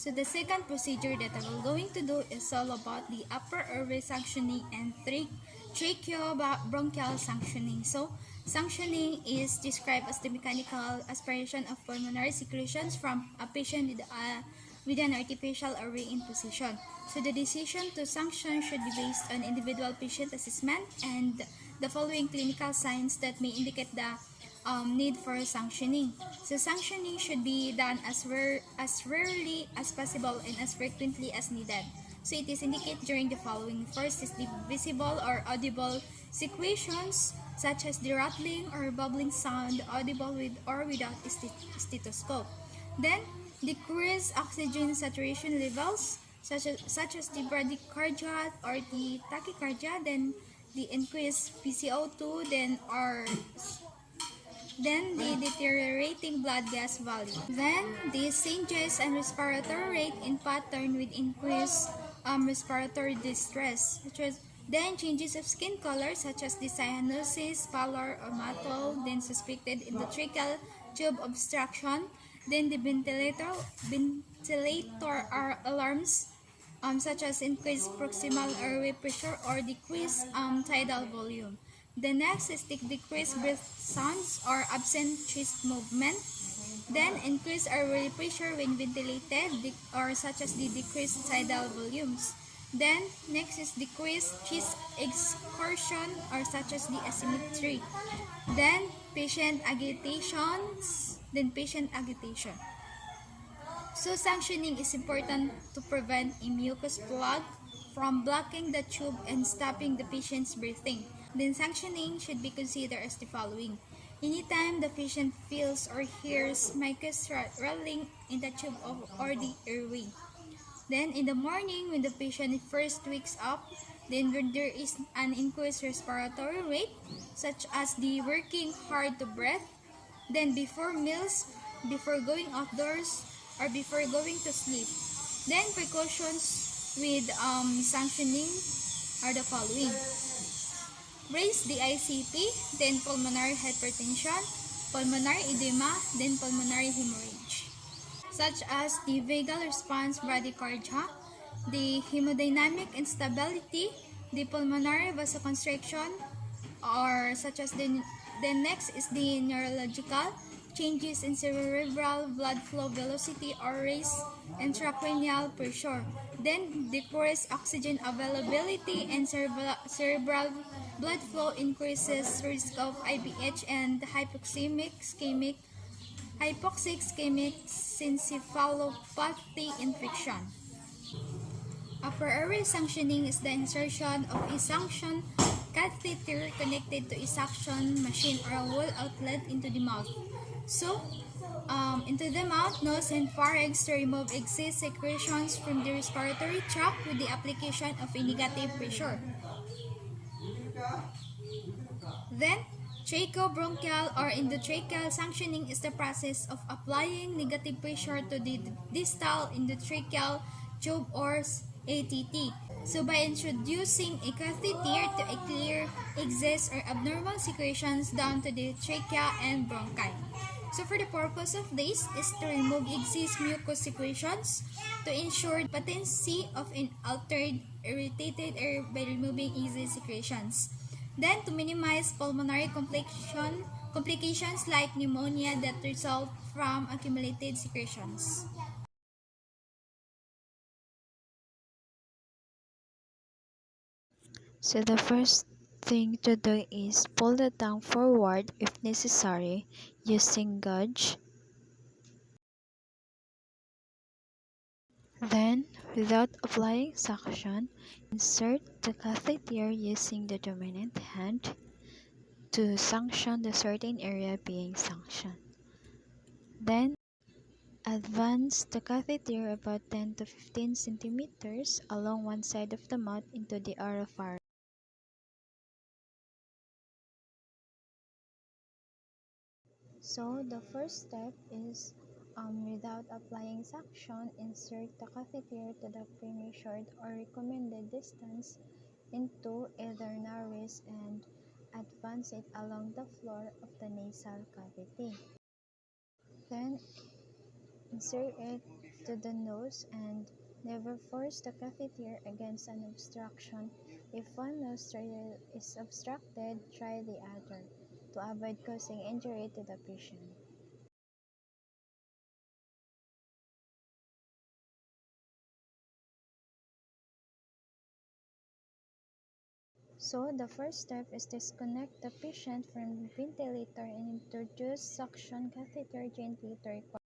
So the second procedure that I will going to do is all about the upper airway suctioning and tracheobronchial suctioning. So suctioning is described as the mechanical aspiration of pulmonary secretions from a patient with an artificial airway in position. So the decision to suction should be based on individual patient assessment and the following clinical signs that may indicate the need for sanctioning. So sanctioning should be done as rarely as possible and as frequently as needed. So it is indicated during the following. First is the visible or audible secretions such as the rattling or bubbling sound audible with or without stethoscope. Then decreased oxygen saturation levels such as the bradycardia or the tachycardia, then the increased PCO2, then the deteriorating blood gas value. Then the changes and respiratory rate in pattern with increased respiratory distress, then changes of skin color such as the cyanosis, pallor, or mottle, then suspected endotracheal tube obstruction, then the ventilator alarms such as increased proximal airway pressure or decreased tidal volume. The next is the decreased breath sounds or absent chest movement. Then increased airway pressure when ventilated or such as the decreased tidal volumes. Then next is decreased chest excursion or such as the asymmetry. Then patient agitations. So sanctioning is important to prevent a mucus plug from blocking the tube and stopping the patient's breathing. Then sanctioning should be considered as the following. Anytime the patient feels or hears mucus rattling in the tube or the airway. Then in the morning when the patient first wakes up, then when there is an increased respiratory rate such as the working hard to breathe, then before meals, before going outdoors, or before going to sleep. Then precautions with sanctioning are the following. Raise the ICP, then pulmonary hypertension, pulmonary edema, then pulmonary hemorrhage, such as the vagal response bradycardia, the hemodynamic instability, the pulmonary vasoconstriction, or such as the next is the neurological changes in cerebral blood flow velocity or raise intracranial pressure. Then decreased oxygen availability and cerebral blood flow increases risk of IBH and hypoxic ischemic encephalopathy infection. Upper airway suctioning is the insertion of a suction catheter connected to a suction machine or a wall outlet into the mouth. So, into the mouth, nose, and pharynx to remove excess secretions from the respiratory tract with the application of a negative pressure. Then, tracheobronchial or endotracheal suctioning is the process of applying negative pressure to the distal endotracheal tube or ATT. So by introducing a catheter to clear excess or abnormal secretions down to the trachea and bronchi. So for the purpose of this is to remove excess mucous secretions to ensure patency of an altered irritated air by removing excess secretions. Then to minimize pulmonary complications like pneumonia that result from accumulated secretions. So the first thing to do is pull the tongue forward if necessary using gauge. Then, without applying suction, insert the catheter using the dominant hand to suction the certain area being suctioned. Then, advance the catheter about 10 to 15 centimeters along one side of the mouth into the oropharynx. So, the first step is without applying suction, insert the catheter to the pre-measured or recommended distance into either nares and advance it along the floor of the nasal cavity. Then insert it to the nose and never force the catheter against an obstruction. If one nostril is obstructed, try the other to avoid causing injury to the patient. So the first step is disconnect the patient from the ventilator and introduce suction catheter gently to record